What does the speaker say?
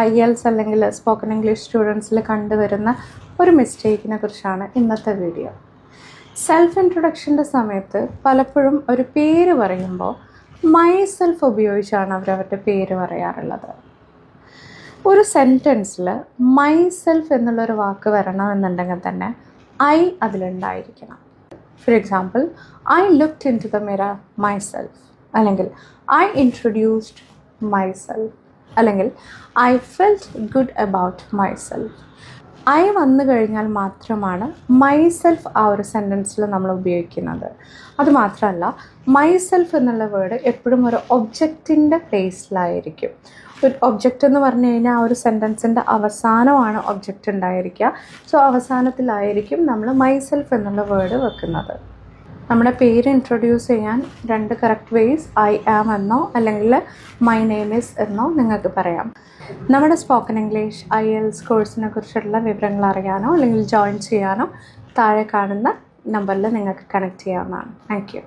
IELTS അല്ലെങ്കിൽ spoken English സ്റ്റുഡൻസിൽ കണ്ടുവരുന്ന ഒരു മിസ്റ്റേക്കിനെ കുറിച്ചാണ് ഇന്നത്തെ വീഡിയോ. സെൽഫ് ഇൻട്രൊഡക്ഷൻ്റെ സമയത്ത് പലപ്പോഴും ഒരു പേര് പറയുമ്പോൾ മൈ സെൽഫ് ഉപയോഗിച്ചാണ് അവരവരുടെ പേര് പറയാറുള്ളത്. ഒരു സെൻറ്റൻസിൽ മൈ സെൽഫ് എന്നുള്ളൊരു വാക്ക് വരണമെന്നുണ്ടെങ്കിൽ തന്നെ ഐ അതിലുണ്ടായിരിക്കണം. For example, I looked into the mirror myself, അല്ലെങ്കിൽ ഐ ഇൻട്രൊഡ്യൂസ്ഡ് മൈ സെൽഫ്, അല്ലെങ്കിൽ I felt good about myself. I വന്നു കഴിഞ്ഞാൽ മാത്രമാണ് മൈ സെൽഫ് ആ ഒരു സെൻറ്റൻസിൽ നമ്മൾ ഉപയോഗിക്കുന്നത്. അതുമാത്രമല്ല, മൈ സെൽഫ് എന്നുള്ള വേർഡ് എപ്പോഴും ഒരു ഒബ്ജക്റ്റിൻ്റെ പ്ലേസിലായിരിക്കും. ഒരു ഒബ്ജക്റ്റ് എന്ന് പറഞ്ഞു കഴിഞ്ഞാൽ ആ ഒരു സെൻറ്റൻസിൻ്റെ അവസാനമാണ് ഒബ്ജക്റ്റ് ഉണ്ടായിരിക്കുക. സോ അവസാനത്തിലായിരിക്കും നമ്മൾ മൈ സെൽഫ് എന്നുള്ള വേർഡ് വെക്കുന്നത്. നമ്മുടെ പേര് ഇൻട്രൊഡ്യൂസ് ചെയ്യാൻ രണ്ട് കറക്റ്റ് വേസ് ഐ ആം എന്നോ അല്ലെങ്കിൽ മൈ നെയിം ഈസ് എന്നോ നിങ്ങൾക്ക് പറയാം. നമ്മുടെ സ്പോക്കൺ ഇംഗ്ലീഷ് IELTS കോഴ്സിനെ കുറിച്ചുള്ള വിവരങ്ങൾ അറിയാനോ അല്ലെങ്കിൽ ജോയിൻ ചെയ്യാനോ താഴെ കാണുന്ന നമ്പറിൽ നിങ്ങൾക്ക് കണക്ട് ചെയ്യാവുന്നതാണ്. Thank you.